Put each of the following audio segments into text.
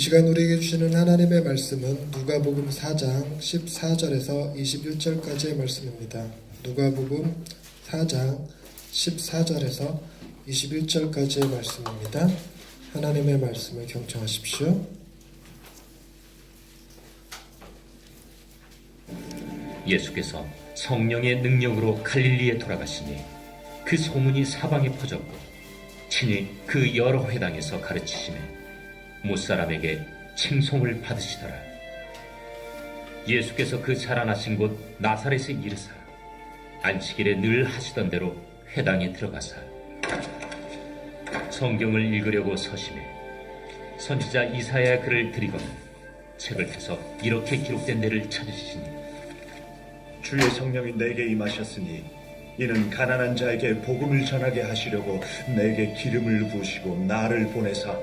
시간 우리에게 주시는 하나님의 말씀은 누가복음 4장 14절에서 21절까지의 말씀입니다. 누가복음 4장 14절에서 21절까지의 말씀입니다. 하나님의 말씀을 경청하십시오. 예수께서 성령의 능력으로 갈릴리에 돌아가시니 그 소문이 사방에 퍼졌고 친히 그 여러 회당에서 가르치시매 못사람에게 칭송을 받으시더라. 예수께서 그 자라나신 곳 나사렛에 이르사 안식일에 늘 하시던 대로 회당에 들어가사 성경을 읽으려고 서심해 선지자 이사야의 글을 들이거나 책을 펴서 이렇게 기록된 데를 찾으시니 주의 성령이 내게 임하셨으니 이는 가난한 자에게 복음을 전하게 하시려고 내게 기름을 부으시고 나를 보내사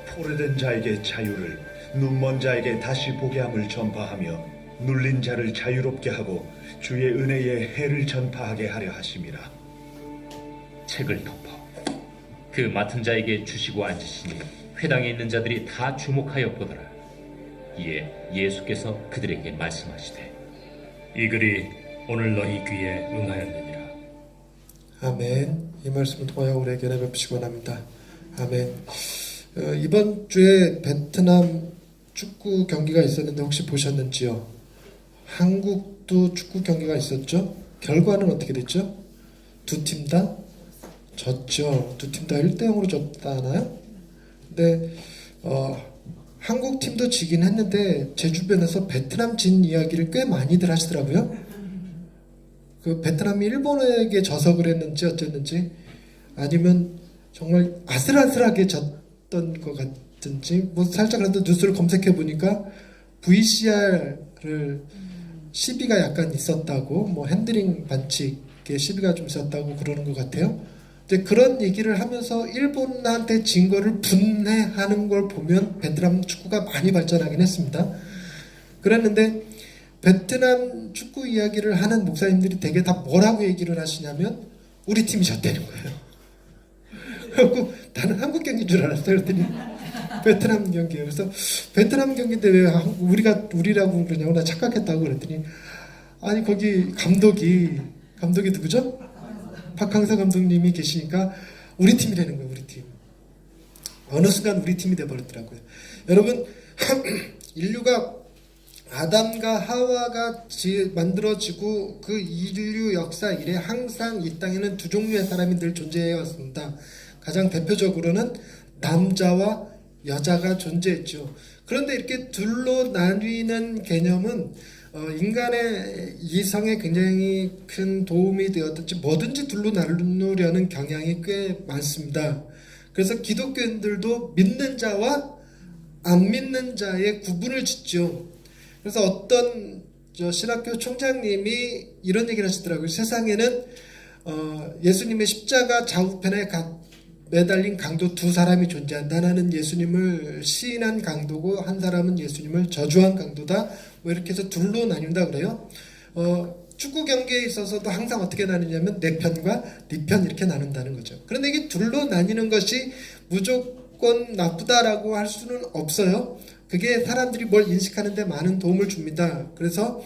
포로된 자에게 자유를, 눈먼 자에게 다시 보게 함을 전파하며 눌린 자를 자유롭게 하고 주의 은혜의 해를 전파하게 하려 하심이라. 책을 덮어 그 맡은 자에게 주시고 앉으시니 회당에 있는 자들이 다 주목하여 보더라. 이에 예수께서 그들에게 말씀하시되 이 글이 오늘 너희 귀에 응하였느니라. 아멘. 이 말씀을 통하여 우리에게 베푸시기 원합니다. 아멘. 이번 주에 베트남 축구 경기가 있었는데 혹시 보셨는지요? 한국도 축구 경기가 있었죠? 결과는 어떻게 됐죠? 두 팀 다 졌죠. 두 팀 다 1대0으로 졌다나요? 근데 한국 팀도 지긴 했는데 제 주변에서 베트남 진 이야기를 꽤 많이들 하시더라고요. 그 베트남이 일본에게 져서 그랬는지 어쨌는지 아니면 정말 아슬아슬하게 졌던 것 같은지 뭐 살짝 그래도 뉴스를 검색해 보니까 VCR을 시비가 약간 있었다고 뭐 핸들링 반칙에 시비가 좀 있었다고 그러는 것 같아요. 이제 그런 얘기를 하면서 일본한테 진 거를 분해하는 걸 보면 베트남 축구가 많이 발전하긴 했습니다. 그랬는데 베트남 축구 이야기를 하는 목사님들이 되게 다 뭐라고 얘기를 하시냐면 우리 팀이 졌다는 거예요. 그래서 나는 한국 경기인 줄 알았어요. 그랬더니 베트남 경기예요. 그래서 베트남 경기인데 왜 우리라고 그러냐고 나 착각했다고 그랬더니 아니 거기 감독이 누구죠? 박항서 감독님이 계시니까 우리 팀이 되는 거예요. 우리 팀. 어느 순간 우리 팀이 돼버렸더라고요. 여러분 인류가 아담과 하와가 만들어지고 그 인류 역사 이래 항상 이 땅에는 두 종류의 사람이 늘 존재해 왔습니다. 가장 대표적으로는 남자와 여자가 존재했죠. 그런데 이렇게 둘로 나뉘는 개념은 인간의 이성에 굉장히 큰 도움이 되었든지 뭐든지 둘로 나누려는 경향이 꽤 많습니다. 그래서 기독교인들도 믿는 자와 안 믿는 자의 구분을 짓죠. 그래서 어떤 신학교 총장님이 이런 얘기를 하시더라고요. 세상에는 예수님의 십자가 좌우편에 매달린 강도 두 사람이 존재한다. 하나는 예수님을 시인한 강도고 한 사람은 예수님을 저주한 강도다. 뭐 이렇게 해서 둘로 나뉜다 그래요. 축구 경기에 있어서도 항상 어떻게 나누냐면 내 편과 네 편 이렇게 나눈다는 거죠. 그런데 이게 둘로 나뉘는 것이 무조건 나쁘다라고 할 수는 없어요. 그게 사람들이 뭘 인식하는 데 많은 도움을 줍니다. 그래서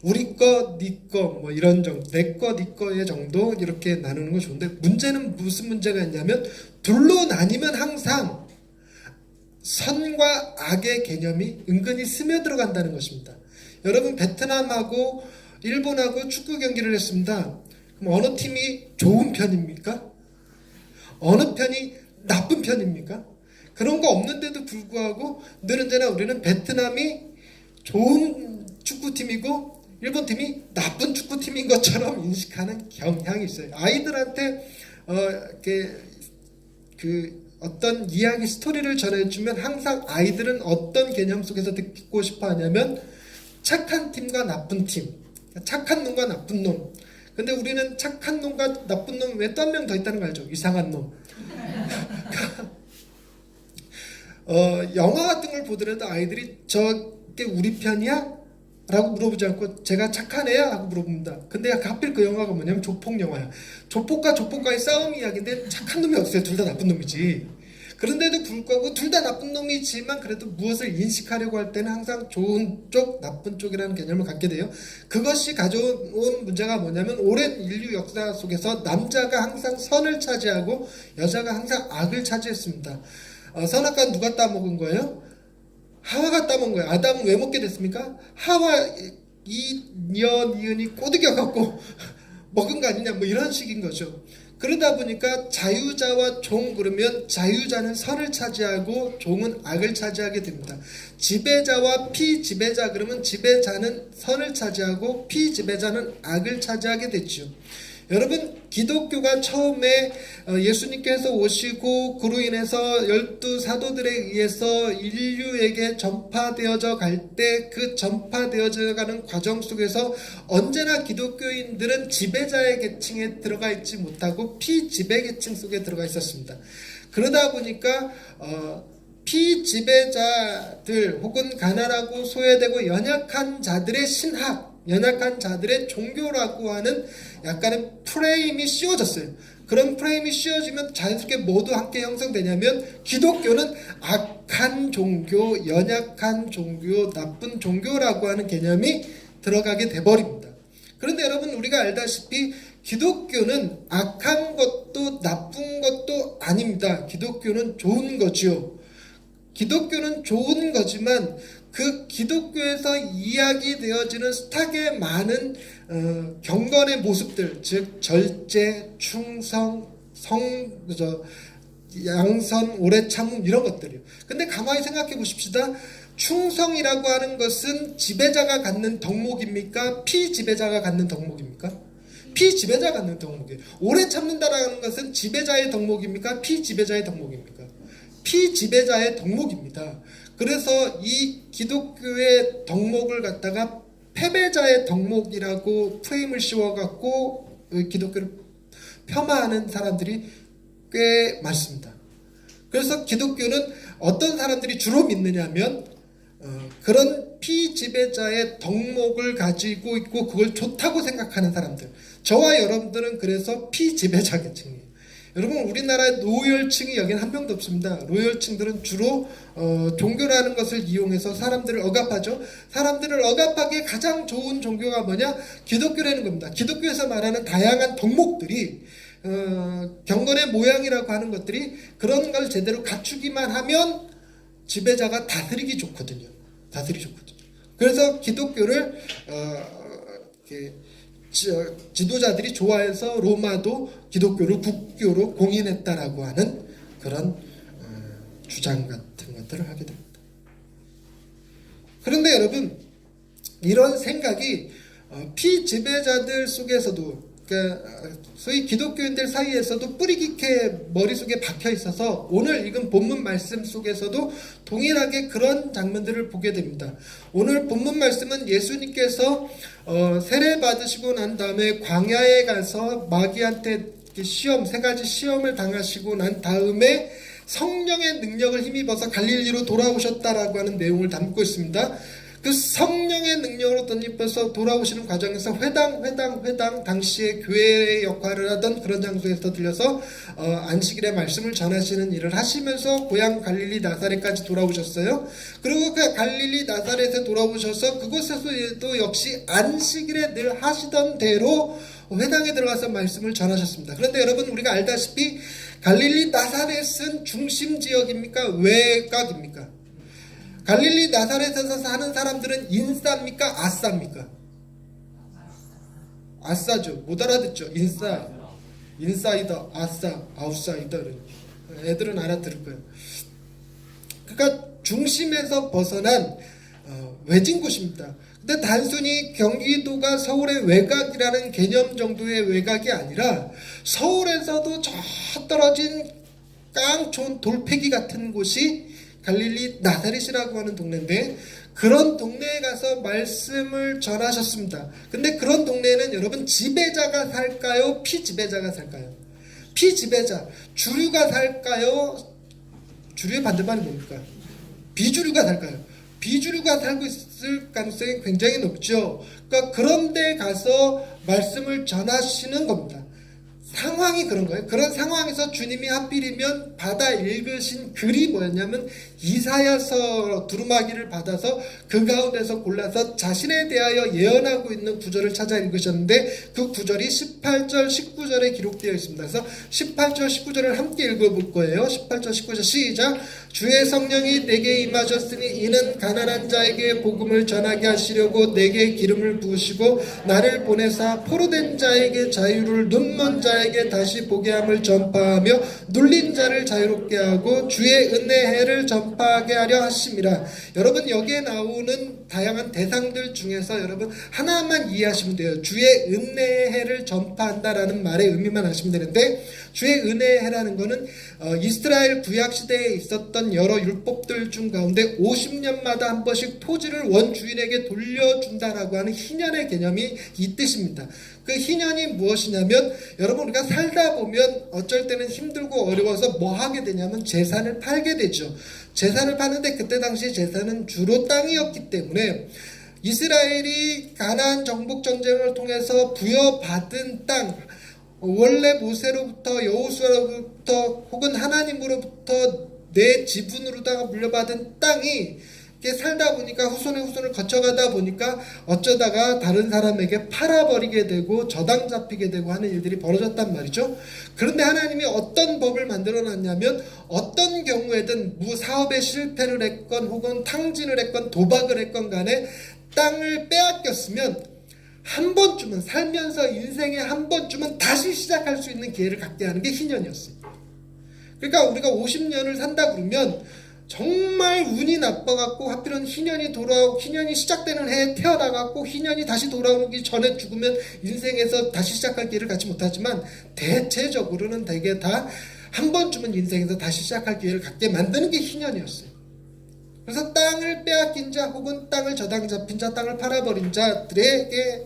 우리 거, 네 거, 뭐 이런 정도, 내 거, 네 거의 정도 이렇게 나누는 건 좋은데 문제는 무슨 문제가 있냐면 둘로 나뉘면 항상 선과 악의 개념이 은근히 스며들어간다는 것입니다. 여러분 베트남하고 일본하고 축구 경기를 했습니다. 그럼 어느 팀이 좋은 편입니까? 어느 편이 나쁜 편입니까? 그런 거 없는데도 불구하고 늘 언제나 우리는 베트남이 좋은 축구팀이고 일본 팀이 나쁜 축구팀인 것처럼 인식하는 경향이 있어요. 아이들한테 이렇게 어떤 이야기 스토리를 전해주면 항상 아이들은 어떤 개념 속에서 듣고 싶어 하냐면 착한 팀과 나쁜 팀, 착한 놈과 나쁜 놈. 근데 우리는 착한 놈과 나쁜 놈 왜 또 한 명 더 있다는 거 알죠? 이상한 놈. 영화 같은 걸 보더라도 아이들이 저게 우리 편이야? 라고 물어보지 않고 제가 착한 애야? 하고 물어봅니다. 근데 하필 그 영화가 뭐냐면 조폭 영화야. 조폭과 조폭과의 싸움 이야기인데 착한 놈이 어딨어요? 둘 다 나쁜 놈이지. 그런데도 불구하고 둘 다 나쁜 놈이지만 그래도 무엇을 인식하려고 할 때는 항상 좋은 쪽, 나쁜 쪽이라는 개념을 갖게 돼요. 그것이 가져온 문제가 뭐냐면 오랜 인류 역사 속에서 남자가 항상 선을 차지하고 여자가 항상 악을 차지했습니다. 선악과는 누가 따먹은 거예요? 하와가 따먹은 거예요. 아담은 왜 먹게 됐습니까? 하와 이은이 꼬드겨갖고 먹은 거 아니냐, 뭐 이런 식인 거죠. 그러다 보니까 자유자와 종, 그러면 자유자는 선을 차지하고 종은 악을 차지하게 됩니다. 지배자와 피지배자, 그러면 지배자는 선을 차지하고 피지배자는 악을 차지하게 됐죠. 여러분, 기독교가 처음에 예수님께서 오시고 그로 인해서 12 사도들에 의해서 인류에게 전파되어져 갈 때 그 전파되어져 가는 과정 속에서 언제나 기독교인들은 지배자의 계층에 들어가 있지 못하고 피지배 계층 속에 들어가 있었습니다. 그러다 보니까 피지배자들 혹은 가난하고 소외되고 연약한 자들의 신학, 연약한 자들의 종교라고 하는 약간의 프레임이 씌워졌어요. 그런 프레임이 씌워지면 자연스럽게 뭐도 함께 형성되냐면 기독교는 악한 종교, 연약한 종교, 나쁜 종교라고 하는 개념이 들어가게 돼버립니다. 그런데 여러분, 우리가 알다시피 기독교는 악한 것도 나쁜 것도 아닙니다. 기독교는 좋은 거지요. 기독교는 좋은 거지만 그 기독교에서 이야기되어지는 스탁의 많은 경건의 모습들, 즉 절제, 충성, 양선, 오래 참음 이런 것들이요. 근데 가만히 생각해 보십시다. 충성이라고 하는 것은 지배자가 갖는 덕목입니까? 피지배자가 갖는 덕목입니까? 피지배자가 갖는 덕목이에요. 오래 참는다라는 것은 지배자의 덕목입니까? 피지배자의 덕목입니까? 피지배자의 덕목입니다. 그래서 이 기독교의 덕목을 갖다가 패배자의 덕목이라고 프레임을 씌워갖고 기독교를 폄하하는 사람들이 꽤 많습니다. 그래서 기독교는 어떤 사람들이 주로 믿느냐면 그런 피지배자의 덕목을 가지고 있고 그걸 좋다고 생각하는 사람들. 저와 여러분들은 그래서 피지배자 계층이에요. 여러분, 우리나라의 노열층이 여기는 한 명도 없습니다. 노열층들은 주로 종교라는 것을 이용해서 사람들을 억압하죠. 사람들을 억압하기에 가장 좋은 종교가 뭐냐? 기독교라는 겁니다. 기독교에서 말하는 다양한 덕목들이 경건의 모양이라고 하는 것들이 그런 걸 제대로 갖추기만 하면 지배자가 다스리기 좋거든요. 다스리기 좋거든요. 그래서 기독교를 지도자들이 좋아해서 로마도 기독교를 국교로 공인했다라고 하는 그런 주장 같은 것들을 하게 됩니다. 그런데 여러분, 이런 생각이 피지배자들 속에서도, 그러니까 소위 기독교인들 사이에서도 뿌리 깊게 머릿속에 박혀 있어서 오늘 읽은 본문 말씀 속에서도 동일하게 그런 장면들을 보게 됩니다. 오늘 본문 말씀은 예수님께서 세례 받으시고 난 다음에 광야에 가서 마귀한테 시험, 세 가지 시험을 당하시고 난 다음에 성령의 능력을 힘입어서 갈릴리로 돌아오셨다라고 하는 내용을 담고 있습니다. 그 성령의 능력으로 덧입혀서 돌아오시는 과정에서 회당 당시에 교회의 역할을 하던 그런 장소에서 들려서 안식일의 말씀을 전하시는 일을 하시면서 고향 갈릴리 나사렛까지 돌아오셨어요. 그리고 그 갈릴리 나사렛에 돌아오셔서 그곳에서도 역시 안식일에 늘 하시던 대로 회당에 들어가서 말씀을 전하셨습니다. 그런데 여러분, 우리가 알다시피 갈릴리 나사렛은 중심 지역입니까? 외곽입니까? 갈릴리 나사렛에서 사는 사람들은 인싸입니까? 아싸입니까? 아싸죠. 못 알아듣죠. 인싸, 인사이더, 아싸, 아웃사이더. 애들은 알아들을 거예요. 그러니까 중심에서 벗어난 외진 곳입니다. 근데 단순히 경기도가 서울의 외곽이라는 개념 정도의 외곽이 아니라 서울에서도 저 떨어진 깡촌 돌폐기 같은 곳이 갈릴리 나사렛이라고 하는 동네인데, 그런 동네에 가서 말씀을 전하셨습니다. 근데 그런 동네에는 여러분, 지배자가 살까요? 피지배자가 살까요? 피지배자, 주류가 살까요? 주류의 반대말이 뭡니까? 비주류가 살까요? 비주류가 살고 있을 가능성이 굉장히 높죠. 그러니까 그런 데 가서 말씀을 전하시는 겁니다. 상황이 그런 거예요. 그런 상황에서 주님이 하필이면 받아 읽으신 글이 뭐였냐면 이사야서 두루마기를 받아서 그 가운데서 골라서 자신에 대하여 예언하고 있는 구절을 찾아 읽으셨는데 그 구절이 18절 19절에 기록되어 있습니다. 그래서 18절 19절을 함께 읽어볼 거예요. 18절 19절 시작. 주의 성령이 내게 임하셨으니 이는 가난한 자에게 복음을 전하게 하시려고 내게 기름을 부으시고 나를 보내사 포로된 자에게 자유를, 눈먼 자에게 다시 보게 함을 전파하며 눌린 자를 자유롭게 하고 주의 은혜의 해를 전파하게 하려 하심이라. 여러분, 여기에 나오는 다양한 대상들 중에서 여러분 하나만 이해하시면 돼요. 주의 은혜의 해를 전파한다라는 말의 의미만 하시면 되는데, 주의 은혜의 해라는 거는 이스라엘 구약 시대에 있었던 여러 율법들 중 가운데 50년마다 한 번씩 토지를 원주인에게 돌려준다라고 하는 희년의 개념이 이 뜻입니다. 그 희년이 무엇이냐면, 여러분 우리가 살다 보면 어쩔 때는 힘들고 어려워서 뭐 하게 되냐면 재산을 팔게 되죠. 재산을 파는데 그때 당시 재산은 주로 땅이었기 때문에 이스라엘이 가나안 정복 전쟁을 통해서 부여받은 땅, 원래 모세로부터 여호수아로부터 혹은 하나님으로부터 내 지분으로다가 물려받은 땅이 이렇게 살다 보니까 후손의 후손을 거쳐가다 보니까 어쩌다가 다른 사람에게 팔아버리게 되고 저당 잡히게 되고 하는 일들이 벌어졌단 말이죠. 그런데 하나님이 어떤 법을 만들어 놨냐면, 어떤 경우에든 사업에 실패를 했건 혹은 탕진을 했건 도박을 했건 간에 땅을 빼앗겼으면 한 번쯤은, 살면서 인생에 한 번쯤은 다시 시작할 수 있는 기회를 갖게 하는 게 희년이었어요. 그러니까 우리가 50년을 산다 그러면 정말 운이 나빠갖고 하필은 희년이 돌아오고 희년이 시작되는 해에 태어나갖고 희년이 다시 돌아오기 전에 죽으면 인생에서 다시 시작할 기회를 갖지 못하지만, 대체적으로는 대개 다 한 번쯤은 인생에서 다시 시작할 기회를 갖게 만드는 게 희년이었어요. 그래서 땅을 빼앗긴 자 혹은 땅을 저당 잡힌 자, 땅을 팔아버린 자들에게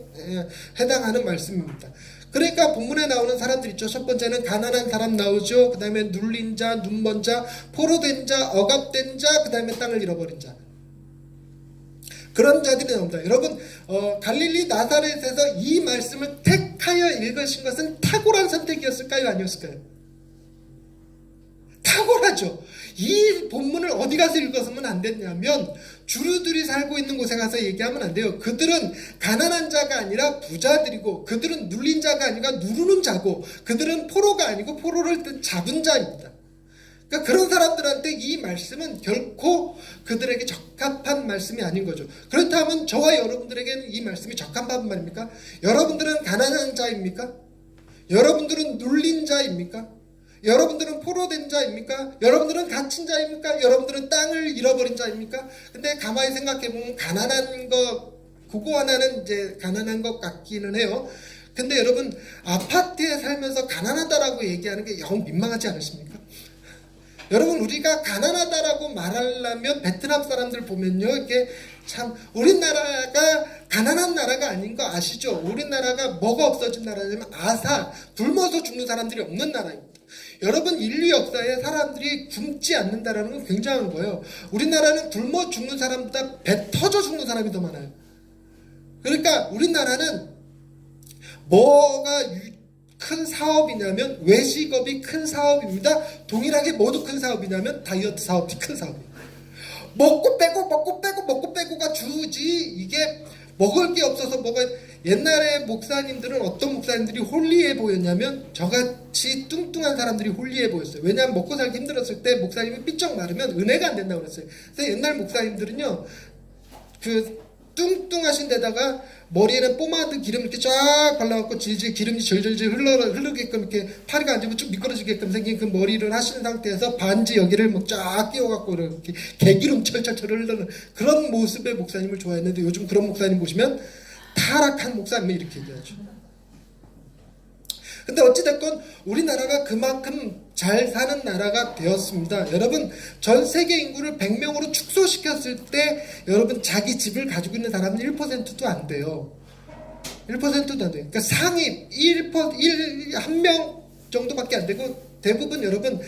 해당하는 말씀입니다. 그러니까 본문에 나오는 사람들 있죠. 첫 번째는 가난한 사람 나오죠. 그 다음에 눌린 자, 눈먼 자, 포로된 자, 억압된 자, 그 다음에 땅을 잃어버린 자. 그런 자들이 나옵니다. 여러분, 갈릴리 나사렛에서 이 말씀을 택하여 읽으신 것은 탁월한 선택이었을까요? 아니었을까요? 탁월하죠. 이 본문을 어디 가서 읽었으면 안 됐냐면, 주류들이 살고 있는 곳에 가서 얘기하면 안 돼요. 그들은 가난한 자가 아니라 부자들이고, 그들은 눌린 자가 아니라 누르는 자고, 그들은 포로가 아니고 포로를 잡은 자입니다. 그러니까 그런 사람들한테 이 말씀은 결코 그들에게 적합한 말씀이 아닌 거죠. 그렇다면 저와 여러분들에게는 이 말씀이 적합한 말입니까? 여러분들은 가난한 자입니까? 여러분들은 눌린 자입니까? 여러분들은 포로된 자입니까? 여러분들은 갇힌 자입니까? 여러분들은 땅을 잃어버린 자입니까? 근데 가만히 생각해보면 가난한 거, 그거 하나는 이제 가난한 것 같기는 해요. 근데 여러분, 아파트에 살면서 가난하다라고 얘기하는 게 영 민망하지 않으십니까? 여러분, 우리가 가난하다라고 말하려면 베트남 사람들 보면요, 이게 참 우리나라가 가난한 나라가 아닌 거 아시죠? 우리나라가 뭐가 없어진 나라냐면 아사, 굶어서 죽는 사람들이 없는 나라입니다. 여러분, 인류 역사에 사람들이 굶지 않는다라는 건 굉장한 거예요. 우리나라는 굶어 죽는 사람보다 배 터져 죽는 사람이 더 많아요. 그러니까 우리나라는 뭐가 큰 사업이냐면 외식업이 큰 사업입니다. 동일하게 모두 큰 사업이냐면 다이어트 사업이 큰 사업이에요. 먹고 빼고가 주지, 이게 먹을 게 없어서 옛날에 목사님들은, 어떤 목사님들이 홀리해 보였냐면 저같이 뚱뚱한 사람들이 홀리해 보였어요. 왜냐하면 먹고 살기 힘들었을 때 목사님이 삐쩍 마르면 은혜가 안 된다고 그랬어요. 그래서 옛날 목사님들은요, 그 뚱뚱하신 데다가 머리에는 포마드 기름 이렇게 쫙 발라갖고 질질 기름이 절절절 흐르게끔 이렇게 파리가 안 지면 쭉 미끄러지게끔 생긴 그 머리를 하시는 상태에서 반지 여기를 막 쫙 끼워갖고 이렇게 개기름 철철철 흐르는 그런 모습의 목사님을 좋아했는데, 요즘 그런 목사님 보시면 타락한 목사님 이렇게 얘기하죠. 근데 어찌됐건 우리나라가 그만큼 잘 사는 나라가 되었습니다. 여러분, 전 세계 인구를 100명으로 축소시켰을 때 여러분, 자기 집을 가지고 있는 사람은 1%도 안 돼요. 1%도 안 돼요. 그러니까 상위 1명 정도밖에 안 되고, 대부분 여러분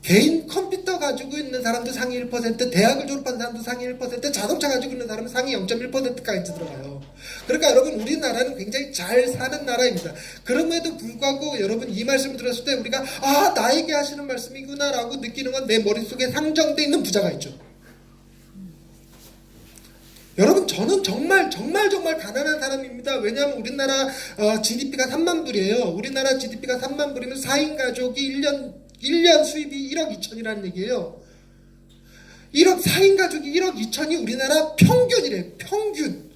개인 컴퓨터 가지고 있는 사람도 상위 1%, 대학을 졸업한 사람도 상위 1%, 자동차 가지고 있는 사람은 상위 0.1%까지 들어가요. 그러니까 여러분 우리나라는 굉장히 잘 사는 나라입니다. 그럼에도 불구하고 여러분 이 말씀을 들었을 때 우리가 나에게 하시는 말씀이구나 라고 느끼는 건 내 머릿속에 상정되어 있는 부자가 있죠. 여러분 저는 정말 가난한 사람입니다. 왜냐하면 우리나라 GDP가 3만 불이에요. 우리나라 GDP가 3만 불이면 4인 가족이 1년 수입이 1억 2천이라는 얘기예요. 4인 가족이 1억 2천이 우리나라 평균이래요. 평균.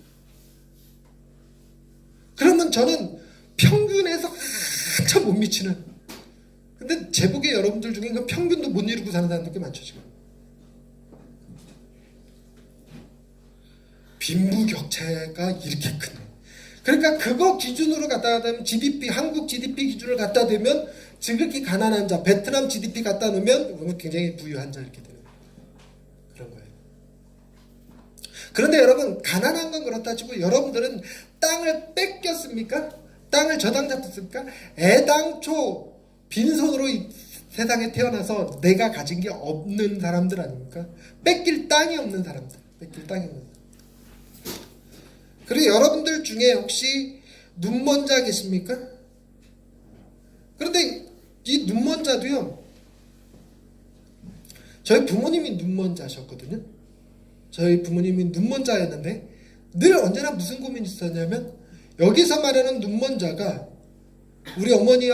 그러면 저는 평균에서 한참 못 미치는. 근데 제복에 여러분들 중에 그 평균도 못 이루고 사는 사람들 꽤 많죠 지금. 빈부격차가 이렇게 크네. 그러니까 그거 기준으로 갖다 대면 GDP, 한국 GDP 기준을 갖다 대면 지극히 가난한 자, 베트남 GDP 갖다 놓으면 굉장히 부유한 자 이렇게 되는 그런 거예요. 그런데 여러분 가난한 건 그렇다 치고 여러분들은 땅을 뺏겼습니까? 땅을 저당 잡혔습니까? 애당초 빈손으로 이 세상에 태어나서 내가 가진 게 없는 사람들 아닙니까? 뺏길 땅이 없는 사람들. 뺏길 땅이 없는 사람들. 그리고 여러분들 중에 혹시 눈먼 자 계십니까? 그런데 이 눈먼 자도요, 저희 부모님이 눈먼 자셨거든요. 저희 부모님이 눈먼 자였는데 늘 언제나 무슨 고민이 있었냐면 여기서 말하는 눈먼 자가 우리 어머니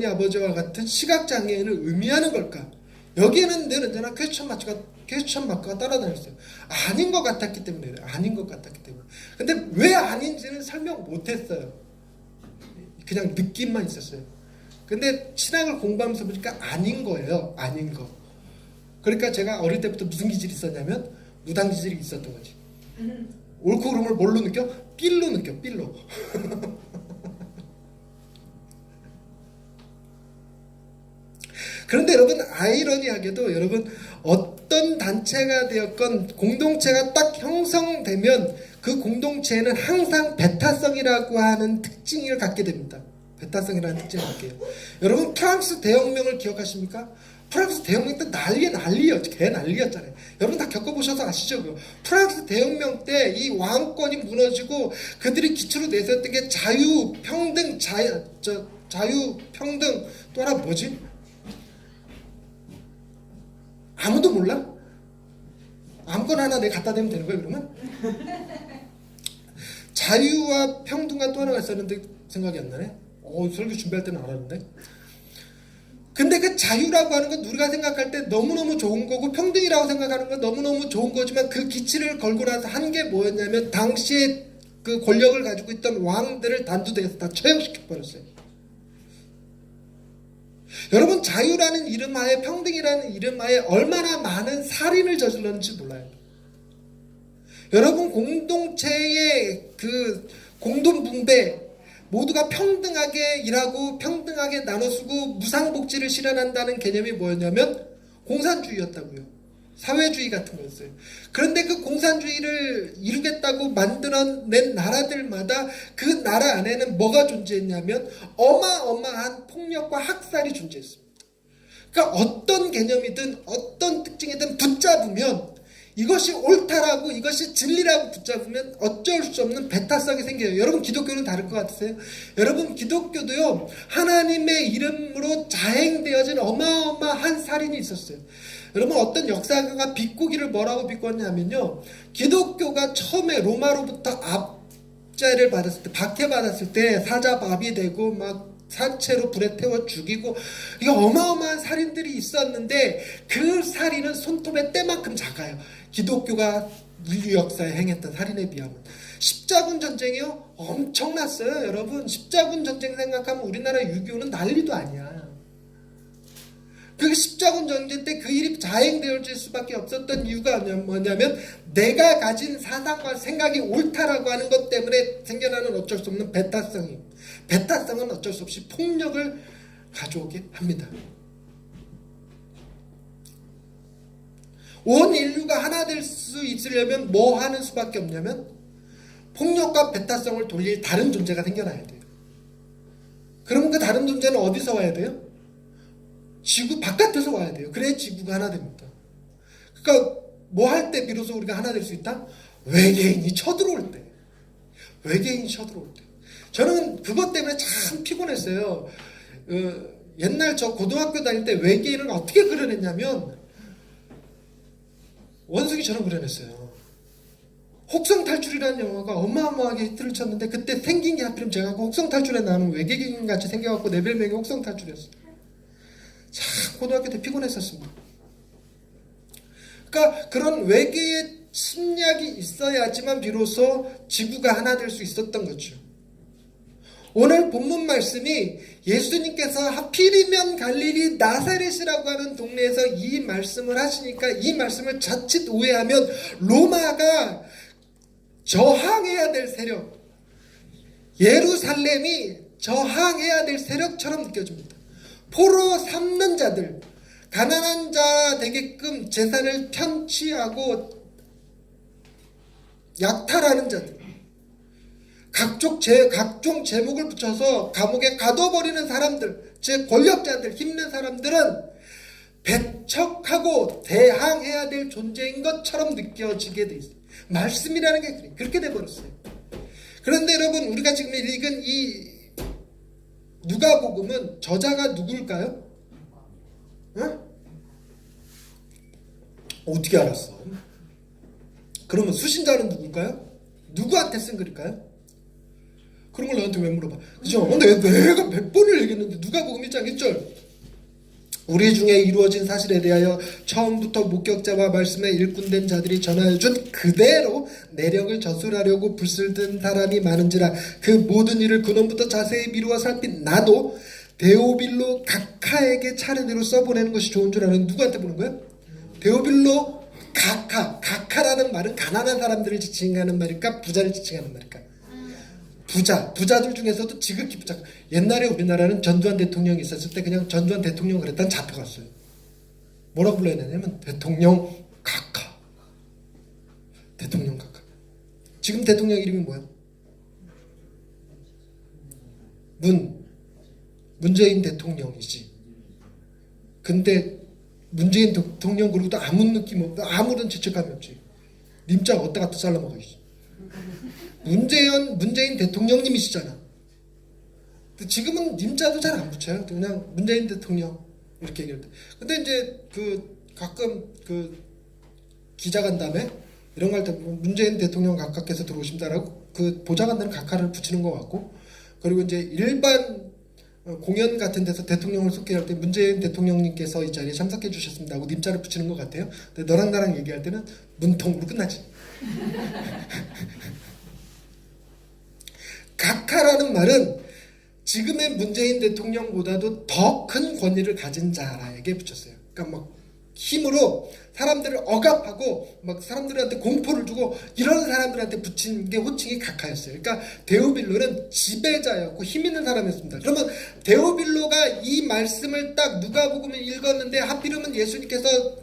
아버지와 같은 시각장애인을 의미하는 걸까? 여기에는 늘 언제나 퀘스천 마크가 따라다녔어요. 아닌 것 같았기 때문에. 근데 왜 아닌지는 설명 못했어요. 그냥 느낌만 있었어요. 근데 신학을 공부하면서 보니까 아닌 거예요. 아닌 거. 그러니까 제가 어릴 때부터 무슨 기질이 있었냐면 무당 기질이 있었던 거지. 옳고 그름을 뭘로 느껴? 삘로 느껴. 삘로. 그런데 여러분 아이러니하게도 여러분 어떤 단체가 되었건 공동체가 딱 형성되면 그 공동체에는 항상 베타성이라고 하는 특징을 갖게 됩니다. 베타성이라는 특징을 갖게 해요. 여러분 프랑스 대혁명을 기억하십니까? 프랑스 대혁명 때 난리였죠. 개 난리였잖아요. 여러분 다 겪어보셔서 아시죠? 프랑스 대혁명 때 이 왕권이 무너지고 그들이 기초로 내세웠던 게 자유, 평등, 또 하나 뭐지? 아무도 몰라? 아무거나 하나 내가 갖다 대면 되는 거야 그러면? 자유와 평등과 또 하나가 있었는데 생각이 안 나네? 설교 준비할 때는 알았는데. 근데 그 자유라고 하는 건 우리가 생각할 때 너무너무 좋은 거고 평등이라고 생각하는 건 너무너무 좋은 거지만 그 기치를 걸고 나서 한 게 뭐였냐면 당시에 그 권력을 가지고 있던 왕들을 단두대에서 다 처형시켜버렸어요. 여러분 자유라는 이름하에 평등이라는 이름하에 얼마나 많은 살인을 저질렀는지 몰라요. 여러분 공동체의 그 공동분배 모두가 평등하게 일하고 평등하게 나눠 쓰고 무상복지를 실현한다는 개념이 뭐였냐면 공산주의였다고요. 사회주의 같은 거였어요. 그런데 그 공산주의를 이루겠다고 만들어낸 나라들마다 그 나라 안에는 뭐가 존재했냐면 어마어마한 폭력과 학살이 존재했습니다. 그러니까 어떤 개념이든 어떤 특징이든 붙잡으면 이것이 옳다라고 이것이 진리라고 붙잡으면 어쩔 수 없는 배타성이 생겨요. 여러분 기독교는 다를 것 같으세요? 여러분 기독교도요 하나님의 이름으로 자행되어진 어마어마한 살인이 있었어요. 여러분 어떤 역사가가 비꼬기를 뭐라고 비꼬냐면요, 기독교가 처음에 로마로부터 압제를 받았을 때, 박해받았을 때 사자밥이 되고 막 산채로 불에 태워 죽이고 이게 어마어마한 살인들이 있었는데 그 살인은 손톱의 때만큼 작아요. 기독교가 인류 역사에 행했던 살인에 비하면. 십자군 전쟁이요 엄청났어요. 여러분 십자군 전쟁 생각하면 우리나라 6.25는 난리도 아니야. 그 십자군 전쟁 때 그 일이 자행되어질 수밖에 없었던 이유가 뭐냐면 내가 가진 사상과 생각이 옳다라고 하는 것 때문에 생겨나는 어쩔 수 없는 베타성은 어쩔 수 없이 폭력을 가져오게 합니다. 온 인류가 하나 될 수 있으려면 뭐 하는 수밖에 없냐면 폭력과 베타성을 돌릴 다른 존재가 생겨나야 돼요. 그러면 그 다른 존재는 어디서 와야 돼요? 지구 바깥에서 와야 돼요. 그래야 지구가 하나 됩니다. 그러니까 뭐 할 때 비로소 우리가 하나 될 수 있다? 외계인이 쳐들어올 때. 외계인이 쳐들어올 때. 저는 그것 때문에 참 피곤했어요. 옛날 저 고등학교 다닐 때 외계인을 어떻게 그려냈냐면 원숭이처럼 그려냈어요. 혹성탈출이라는 영화가 어마어마하게 히트를 쳤는데 그때 생긴 게 하필이면 제가 혹성탈출에 나오는 외계인 같이 생겨갖고 내 별명이 혹성탈출이었어요. 참 고등학교 때 피곤했었습니다. 그러니까 그런 외계의 침략이 있어야지만 비로소 지구가 하나 될 수 있었던 거죠. 오늘 본문 말씀이 예수님께서 하필이면 갈릴리 나사렛이라고 하는 동네에서 이 말씀을 하시니까 이 말씀을 자칫 오해하면 로마가 저항해야 될 세력, 예루살렘이 저항해야 될 세력처럼 느껴집니다. 포로 삼는 자들, 가난한 자 되게끔 재산을 편취하고 약탈하는 자들, 각종 제목을 붙여서 감옥에 가둬버리는 사람들, 즉 권력자들, 힘있는 사람들은 배척하고 대항해야 될 존재인 것처럼 느껴지게 돼 있어요. 말씀이라는 게 그렇게 돼버렸어요. 그런데 여러분, 우리가 지금 읽은 이 누가복음은 저자가 누굴까요? 응? 어떻게 알았어? 그러면 수신자는 누굴까요? 누구한테 쓴 글일까요? 그런 걸 나한테 왜 물어봐? 그죠? 근데 내가 몇 번을 얘기했는데 누가복음 1장 1절 우리 중에 이루어진 사실에 대하여 처음부터 목격자와 말씀에 일꾼된 자들이 전하여준 그대로 내력을 저술하려고 불슬든 사람이 많은지라 그 모든 일을 근원부터 자세히 미루어 살핀 나도 데오빌로 각하에게 차례대로 써보내는 것이 좋은 줄 아는. 누구한테 보는 거야? 데오빌로 각하라는 말은 가난한 사람들을 지칭하는 말일까? 부자를 지칭하는 말일까? 부자들 중에서도 지극히 부자. 옛날에 우리나라는 전두환 대통령이 있었을 때 그냥 전두환 대통령 그랬다는 잡혀갔어요. 뭐라고 불러야 되냐면 대통령 각하. 대통령 각하. 지금 대통령 이름이 뭐야? 문재인 대통령이지. 근데 문재인 대통령 그러고도 아무 느낌 없고 아무런 죄책감이 없지. 님자 어디다 갖다 잘라먹어 있어. 문재인 대통령님이시잖아. 지금은 님자도 잘 안 붙여요. 그냥 문재인 대통령 이렇게 얘기할 때. 근데 이제 가끔 기자간담회 이런 거 할 때 문재인 대통령 각하께서 들어오십니다라고 보좌관들은 각하를 붙이는 것 같고, 그리고 이제 일반 공연 같은 데서 대통령을 소개할 때 문재인 대통령님께서 이 자리에 참석해 주셨습니다 하고 님자를 붙이는 것 같아요. 근데 너랑 나랑 얘기할 때는 문통으로 끝나지. 각하라는 말은 지금의 문재인 대통령보다도 더 큰 권위를 가진 자에게 붙였어요. 그러니까 막 힘으로 사람들을 억압하고 막 사람들한테 공포를 주고 이런 사람들한테 붙인 게 호칭이 각하였어요. 그러니까 데오빌로는 지배자였고 힘 있는 사람이었습니다. 그러면 데오빌로가 이 말씀을 딱 누가복음을 읽었는데 하필이면 예수님께서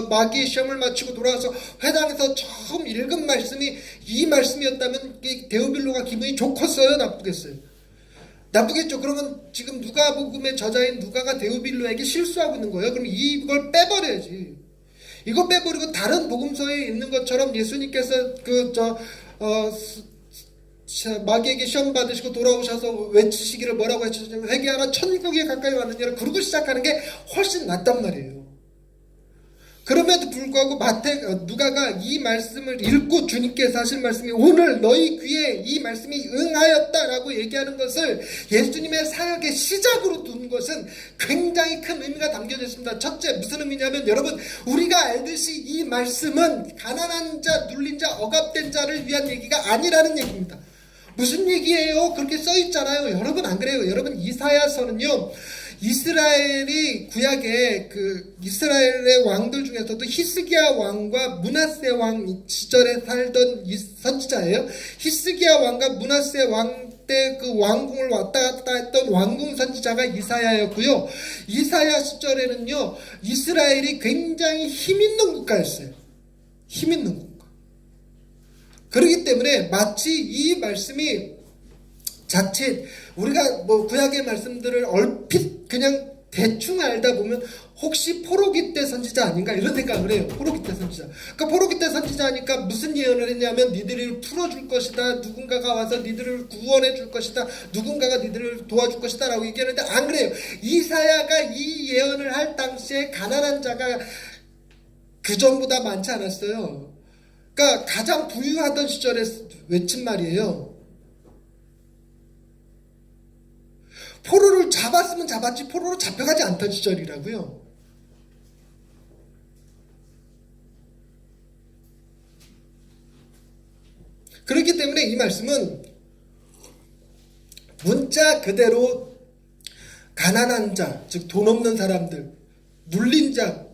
마귀의 시험을 마치고 돌아와서 회당에서 처음 읽은 말씀이 이 말씀이었다면 데오빌로가 기분이 좋겠어요? 나쁘겠어요? 나쁘겠죠. 그러면 지금 누가복음의 저자인 누가가 데오빌로에게 실수하고 있는 거예요. 그럼 이걸 빼버려야지. 이거 빼버리고 다른 복음서에 있는 것처럼 예수님께서 마귀에게 시험 받으시고 돌아오셔서 외치시기를 뭐라고 해주셨냐면 회개하라 천국에 가까이 왔느니라 그러고 시작하는 게 훨씬 낫단 말이에요. 그럼에도 불구하고 누가가 이 말씀을 읽고 주님께서 하신 말씀이 오늘 너희 귀에 이 말씀이 응하였다라고 얘기하는 것을 예수님의 사역의 시작으로 둔 것은 굉장히 큰 의미가 담겨져 있습니다. 첫째, 무슨 의미냐면 여러분, 우리가 알듯이 이 말씀은 가난한 자, 눌린 자, 억압된 자를 위한 얘기가 아니라는 얘기입니다. 무슨 얘기예요? 그렇게 써있잖아요. 여러분 안 그래요? 여러분, 이사야서는요, 이스라엘이 구약의 이스라엘의 왕들 중에서도 히스기야 왕과 므낫세 왕 시절에 살던 선지자예요. 히스기야 왕과 므낫세 왕 때 그 왕궁을 왔다 갔다 했던 왕궁 선지자가 이사야였고요. 이사야 시절에는요, 이스라엘이 굉장히 힘있는 국가였어요. 힘있는 국가. 그렇기 때문에 마치 이 말씀이 자칫 우리가 구약의 말씀들을 얼핏 그냥 대충 알다 보면 혹시 포로기떼 선지자 아닌가 이런 생각을 해요. 포로기떼 선지자. 그러니까 포로기떼 선지자니까 무슨 예언을 했냐면 니들을 풀어줄 것이다. 누군가가 와서 니들을 구원해 줄 것이다. 누군가가 니들을 도와줄 것이다 라고 얘기하는데 안 그래요. 이사야가 이 예언을 할 당시에 가난한 자가 그 전보다 많지 않았어요. 그러니까 가장 부유하던 시절에 외친 말이에요. 포로를 잡았으면 잡았지 포로로 잡혀가지 않던 시절이라고요. 그렇기 때문에 이 말씀은 문자 그대로 가난한 자, 즉 돈 없는 사람들, 눌린 자,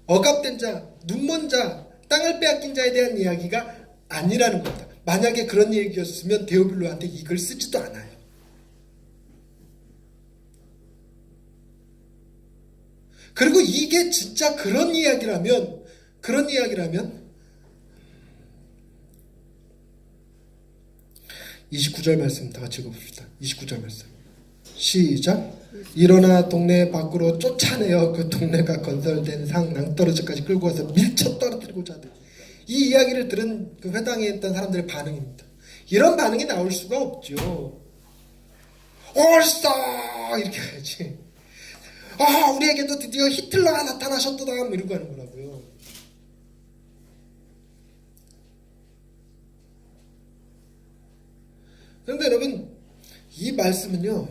억압된 자, 눈먼 자, 땅을 빼앗긴 자에 대한 이야기가 아니라는 겁니다. 만약에 그런 얘기였으면 데오빌로한테 이걸 쓰지도 않아요. 그리고 이게 진짜 그런 이야기라면 29절 말씀 다 같이 읽어봅시다. 29절 말씀 시작. 일어나 동네 밖으로 쫓아내어 그 동네가 건설된 상 낭떠러지까지 끌고 와서 밀쳐 떨어뜨리고자 하되. 이 이야기를 들은 그 회당에 있던 사람들의 반응입니다. 이런 반응이 나올 수가 없죠. 옳싸 이렇게 해야지. 우리에게도 드디어 히틀러가 나타나셨도다 이러고 하는 거라고요. 그런데 여러분 이 말씀은요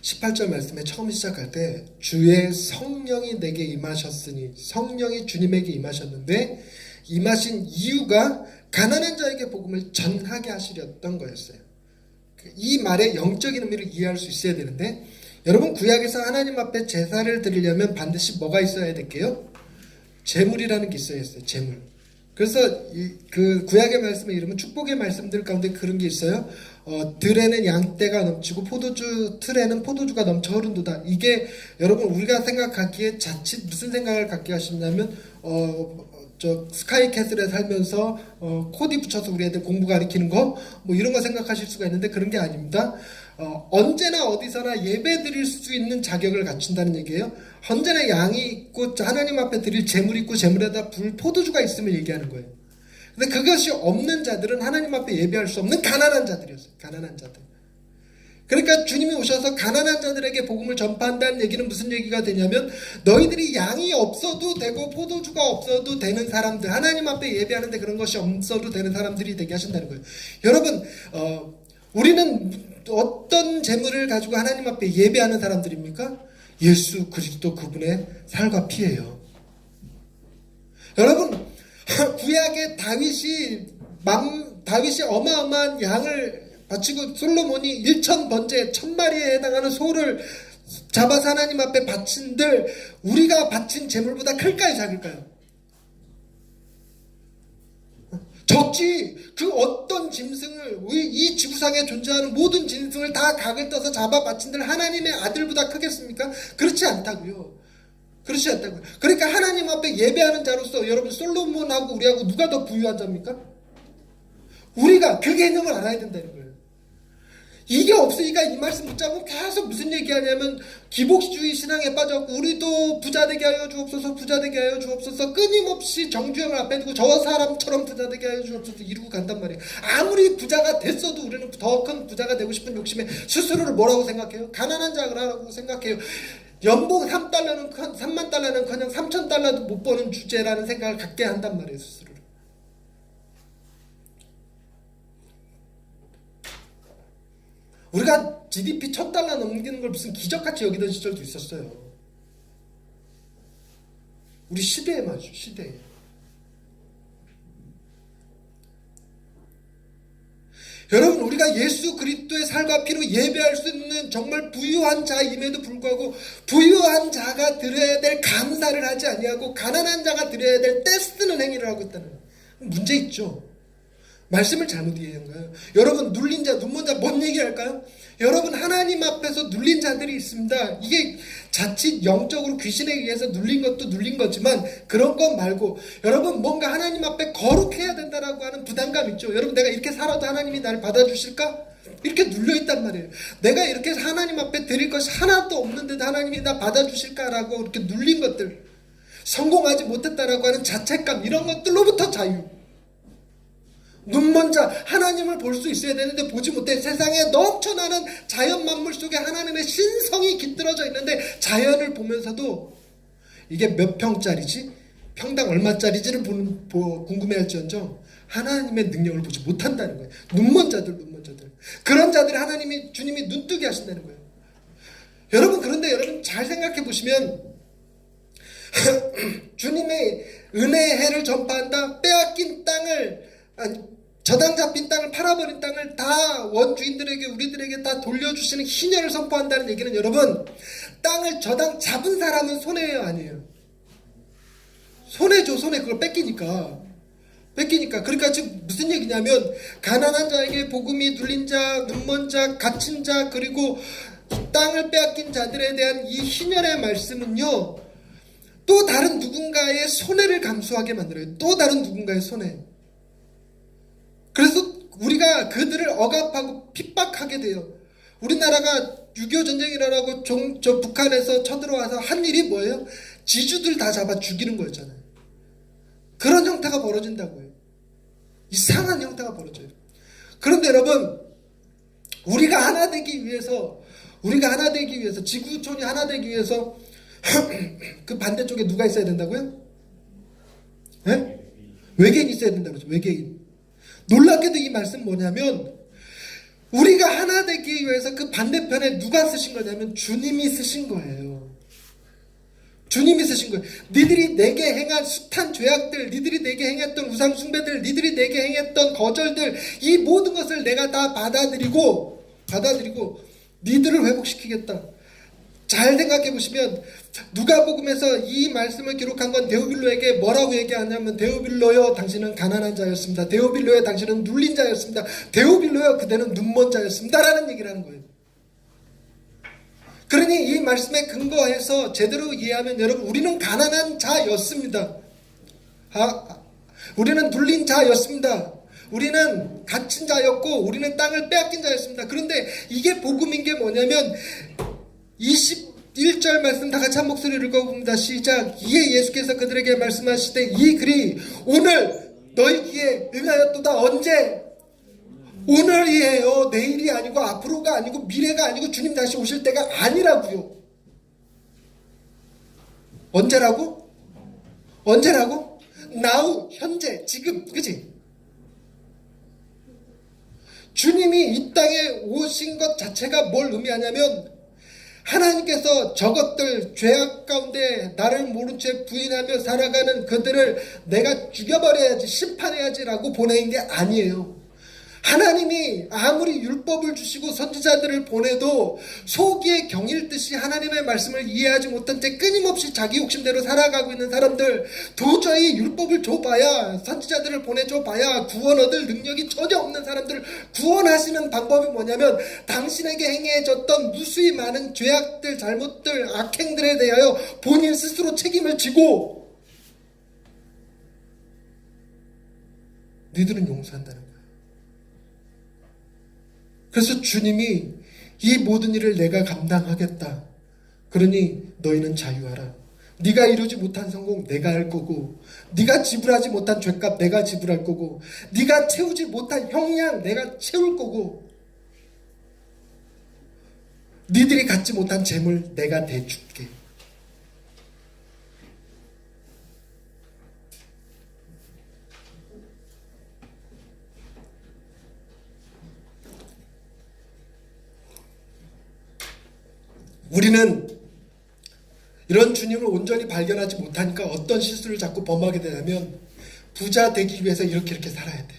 18절 말씀에 처음 시작할 때 주의 성령이 내게 임하셨으니 성령이 주님에게 임하셨는데 임하신 이유가 가난한 자에게 복음을 전하게 하시렸던 거였어요. 이 말의 영적인 의미를 이해할 수 있어야 되는데 여러분 구약에서 하나님 앞에 제사를 드리려면 반드시 뭐가 있어야 될게요? 제물이라는 게 있어야 했어요. 제물. 그래서 그 구약의 말씀의 이름은 축복의 말씀들 가운데 그런 게 있어요. 들에는 양떼가 넘치고 포도주 틀에는 포도주가 넘쳐 흐른도다. 이게 여러분 우리가 생각하기에 자칫 무슨 생각을 갖게 하시냐면 스카이캐슬에 살면서 코디 붙여서 우리 애들 공부 가르치는 거 뭐 이런 거 생각하실 수가 있는데 그런 게 아닙니다. 언제나 어디서나 예배 드릴 수 있는 자격을 갖춘다는 얘기예요. 언제나 양이 있고 하나님 앞에 드릴 제물이 있고 제물에다 포도주가 있으면 얘기하는 거예요. 근데 그것이 없는 자들은 하나님 앞에 예배할 수 없는 가난한 자들이었어요. 가난한 자들. 그러니까 주님이 오셔서 가난한 자들에게 복음을 전파한다는 얘기는 무슨 얘기가 되냐면 너희들이 양이 없어도 되고 포도주가 없어도 되는 사람들, 하나님 앞에 예배하는데 그런 것이 없어도 되는 사람들이 되게 하신다는 거예요. 여러분 우리는 어떤 재물을 가지고 하나님 앞에 예배하는 사람들입니까? 예수 그리스도 그분의 살과 피예요. 여러분 구약의 다윗이 어마어마한 양을 바치고 솔로몬이 1000번째 1000마리에 해당하는 소를 잡아서 하나님 앞에 바친들 우리가 바친 재물보다 클까요 작을까요? 적지. 그 어떤 짐승을 이 지구상에 존재하는 모든 짐승을 다 각을 떠서 잡아 바친들 하나님의 아들보다 크겠습니까? 그렇지 않다고요. 그렇지 않다고요. 그러니까 하나님 앞에 예배하는 자로서 여러분 솔로몬하고 우리하고 누가 더 부유한 자입니까? 우리가 그 개념을 알아야 된다는 거예요. 이게 없으니까 이 말씀 붙잡고 계속 무슨 얘기하냐면 기복주의 신앙에 빠졌고 우리도 부자되게 하여 주옵소서 부자되게 하여 주옵소서 끊임없이 정주영을 앞에 두고 저 사람처럼 부자되게 하여 주옵소서 이루고 간단 말이에요. 아무리 부자가 됐어도 우리는 더 큰 부자가 되고 싶은 욕심에 스스로를 뭐라고 생각해요? 가난한 자라고 생각해요. 연봉 3만 달러는 그냥 3,000달러도 못 버는 주제라는 생각을 갖게 한단 말이에요. 스스로를. 우리가 GDP 1,000달러 넘기는 걸 무슨 기적같이 여기던 시절도 있었어요. 우리 시대에 맞죠. 시대에. 여러분 우리가 예수 그리스도의 살과 피로 예배할 수 있는 정말 부유한 자임에도 불구하고 부유한 자가 드려야 될 감사를 하지 아니하고 가난한 자가 드려야 될 떼쓰는 행위를 하고 있다는 문제 있죠. 말씀을 잘못 이해한 거예요. 여러분 눌린 자, 눈먼 자 뭔 얘기를 할까요? 여러분 하나님 앞에서 눌린 자들이 있습니다. 이게 자칫 영적으로 귀신에 의해서 눌린 것도 눌린 거지만 그런 것 말고 여러분 뭔가 하나님 앞에 거룩해야 된다라고 하는 부담감 있죠. 여러분 내가 이렇게 살아도 하나님이 나를 받아주실까? 이렇게 눌려있단 말이에요. 내가 이렇게 하나님 앞에 드릴 것이 하나도 없는데도 하나님이 나 받아주실까라고 이렇게 눌린 것들, 성공하지 못했다라고 하는 자책감, 이런 것들로부터 자유. 눈먼 자, 하나님을 볼 수 있어야 되는데 보지 못해. 세상에 넘쳐나는 자연 만물 속에 하나님의 신성이 깃들어져 있는데 자연을 보면서도 이게 몇 평짜리지? 평당 얼마짜리지를 궁금해할지언정 하나님의 능력을 보지 못한다는 거예요. 눈먼 자들. 그런 자들이 주님이 눈뜨게 하신다는 거예요. 여러분, 그런데 여러분 잘 생각해 보시면 주님의 은혜의 해를 전파한다. 빼앗긴 땅을, 저당 잡힌 땅을, 팔아버린 땅을 다 원주인들에게, 우리들에게 다 돌려주시는 희년을 선포한다는 얘기는, 여러분, 땅을 저당 잡은 사람은 손해예요, 아니에요? 손해죠. 손해. 그걸 뺏기니까. 그러니까 지금 무슨 얘기냐면, 가난한 자에게 복음이 눌린 자, 눈먼 자, 갇힌 자, 그리고 땅을 빼앗긴 자들에 대한 이 희년의 말씀은요, 또 다른 누군가의 손해를 감수하게 만들어요. 또 다른 누군가의 손해. 그래서 우리가 그들을 억압하고 핍박하게 돼요. 우리나라가 6.25 전쟁이 일어나고 저 북한에서 쳐들어와서 한 일이 뭐예요? 지주들 다 잡아 죽이는 거였잖아요. 그런 형태가 벌어진다고요. 이상한 형태가 벌어져요. 그런데 여러분, 우리가 하나 되기 위해서, 지구촌이 하나 되기 위해서 그 반대쪽에 누가 있어야 된다고요? 네? 외계인이 있어야 된다고 그러죠. 외계인. 놀랍게도 이 말씀 뭐냐면, 우리가 하나 되기 위해서 그 반대편에 누가 쓰신 거냐면 주님이 쓰신 거예요. 주님이 쓰신 거예요. 니들이 내게 행한 숱한 죄악들, 니들이 내게 행했던 우상 숭배들, 니들이 내게 행했던 거절들, 이 모든 것을 내가 다 받아들이고 니들을 회복시키겠다. 잘 생각해 보시면 누가복음에서 이 말씀을 기록한 건 데오빌로에게 뭐라고 얘기하냐면, 데오빌로여 당신은 가난한 자였습니다. 데오빌로여 당신은 눌린 자였습니다. 데오빌로여 그대는 눈먼 자였습니다. 라는 얘기를 하는 거예요. 그러니 이 말씀에 근거해서 제대로 이해하면, 여러분, 우리는 가난한 자였습니다. 우리는 눌린 자였습니다. 우리는 갇힌 자였고 우리는 땅을 빼앗긴 자였습니다. 그런데 이게 복음인 게 뭐냐면 21절 말씀 다 같이 한 목소리를 읽어봅니다. 시작. 이에 예수께서 그들에게 말씀하시되 이 글이 오늘 너희 귀에 응하였도다. 언제? 오늘이에요. 내일이 아니고 앞으로가 아니고 미래가 아니고 주님 다시 오실 때가 아니라고요. 언제라고? now, 현재, 지금, 그치? 주님이 이 땅에 오신 것 자체가 뭘 의미하냐면, 하나님께서 저것들 죄악 가운데 나를 모른 채 부인하며 살아가는 그들을 내가 죽여버려야지, 심판해야지 라고 보내는 게 아니에요. 하나님이 아무리 율법을 주시고 선지자들을 보내도 소기의 경일듯이 하나님의 말씀을 이해하지 못한 채 끊임없이 자기 욕심대로 살아가고 있는 사람들, 도저히 율법을 줘봐야, 선지자들을 보내줘봐야 구원 얻을 능력이 전혀 없는 사람들을 구원하시는 방법이 뭐냐면, 당신에게 행해졌던 무수히 많은 죄악들, 잘못들, 악행들에 대하여 본인 스스로 책임을 지고 니들은 용서한다는 거예요. 그래서 주님이 이 모든 일을 내가 감당하겠다. 그러니 너희는 자유하라. 네가 이루지 못한 성공 내가 할 거고, 네가 지불하지 못한 죄값 내가 지불할 거고, 네가 채우지 못한 형량 내가 채울 거고, 니들이 갖지 못한 재물 내가 대줄게. 우리는 이런 주님을 온전히 발견하지 못하니까 어떤 실수를 자꾸 범하게 되냐면, 부자 되기 위해서 이렇게 살아야 돼.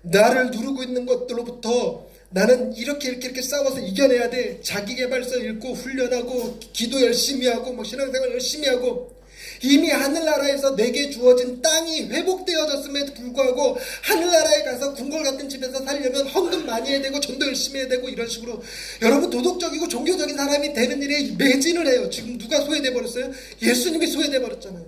나를 누르고 있는 것들로부터 나는 이렇게 싸워서 이겨내야 돼. 자기개발서 읽고 훈련하고 기도 열심히 하고 신앙생활 열심히 하고, 이미 하늘나라에서 내게 주어진 땅이 회복되어졌음에도 불구하고 하늘나라에 가서 궁궐 같은 집에서 살려면 헌금 많이 해야 되고 전도 열심히 해야 되고, 이런 식으로 여러분 도덕적이고 종교적인 사람이 되는 일에 매진을 해요. 지금 누가 소외돼 버렸어요? 예수님이 소외돼 버렸잖아요.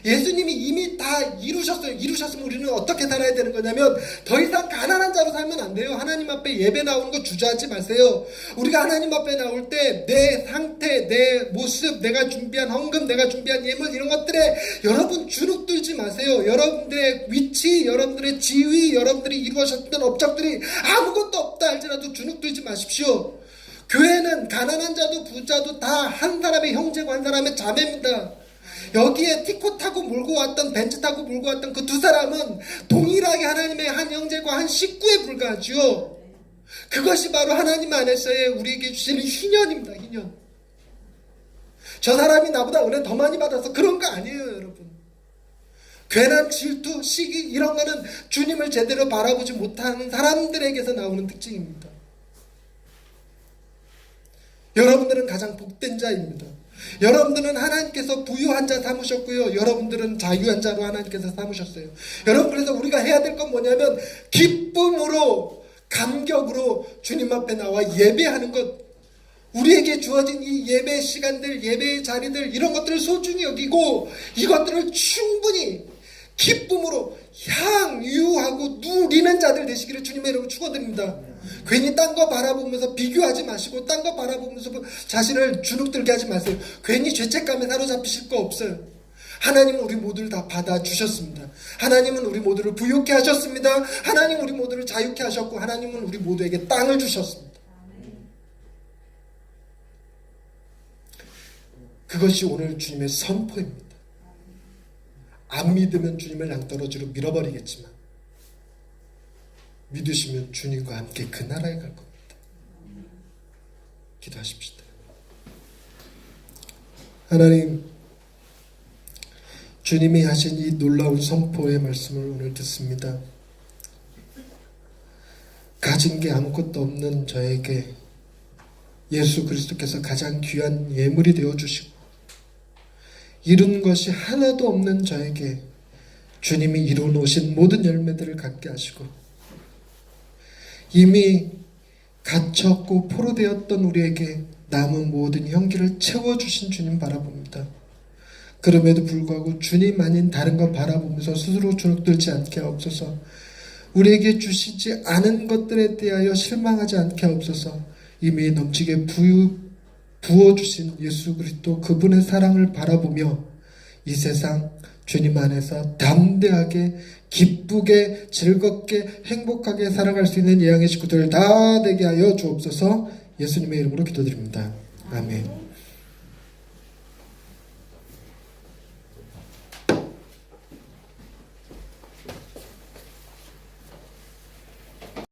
예수님이 이미 다 이루셨어요. 이루셨으면 우리는 어떻게 살아야 되는 거냐면 더 이상 가난한 자로 살면 안 돼요. 하나님 앞에 예배 나오는 거 주저하지 마세요. 우리가 하나님 앞에 나올 때 내 상태, 내 모습, 내가 준비한 헌금, 내가 준비한 예물 이런 것들에 여러분 주눅들지 마세요. 여러분들의 위치, 여러분들의 지위, 여러분들이 이루어졌던 업적들이 아무것도 없다 할지라도 주눅들지 마십시오. 교회는 가난한 자도 부자도 다 한 사람의 형제고 한 사람의 자매입니다. 여기에 티코 타고 몰고 왔던 벤츠 타고 몰고 왔던 그 두 사람은 동일하게 하나님의 한 형제고 한 식구에 불과하죠. 그것이 바로 하나님 안에서의 우리에게 주시는 희년입니다. 희년. 저 사람이 나보다 은혜 더 많이 받아서 그런 거 아니에요, 여러분. 괜한 질투, 시기 이런 거는 주님을 제대로 바라보지 못하는 사람들에게서 나오는 특징입니다. 여러분들은 가장 복된 자입니다. 여러분들은 하나님께서 부유한 자 삼으셨고요. 여러분들은 자유한 자로 하나님께서 삼으셨어요. 여러분, 그래서 우리가 해야 될 건 뭐냐면 기쁨으로, 감격으로 주님 앞에 나와 예배하는 것. 우리에게 주어진 이 예배 시간들, 예배의 자리들 이런 것들을 소중히 여기고 이것들을 충분히 기쁨으로 향유하고 누리는 자들 되시기를 주님의 이름으로 축원드립니다. 괜히 딴 거 바라보면서 비교하지 마시고 딴 거 바라보면서 자신을 주눅들게 하지 마세요. 괜히 죄책감에 사로잡히실 거 없어요. 하나님은 우리 모두를 다 받아주셨습니다. 하나님은 우리 모두를 부유케 하셨습니다. 하나님은 우리 모두를 자유케 하셨고 하나님은 우리 모두에게 땅을 주셨습니다. 그것이 오늘 주님의 선포입니다. 안 믿으면 주님을 낭떠러지로 밀어버리겠지만 믿으시면 주님과 함께 그 나라에 갈 겁니다. 기도하십시다. 하나님, 주님이 하신 이 놀라운 선포의 말씀을 오늘 듣습니다. 가진 게 아무것도 없는 저에게 예수 그리스도께서 가장 귀한 예물이 되어주시고 이룬 것이 하나도 없는 저에게 주님이 이루어놓으신 모든 열매들을 갖게 하시고 이미 갇혔고 포로되었던 우리에게 남은 모든 형기를 채워주신 주님 바라봅니다. 그럼에도 불구하고 주님 아닌 다른 것 바라보면서 스스로 주눅들지 않게 하옵소서. 우리에게 주시지 않은 것들에 대하여 실망하지 않게 하옵소서. 이미 넘치게 부어주신 예수 그리스도 그분의 사랑을 바라보며 이 세상 주님 안에서 담대하게 기쁘게 즐겁게 행복하게 살아갈 수 있는 예양의 식구들 다 되게 하여 주옵소서. 예수님의 이름으로 기도드립니다. 아멘.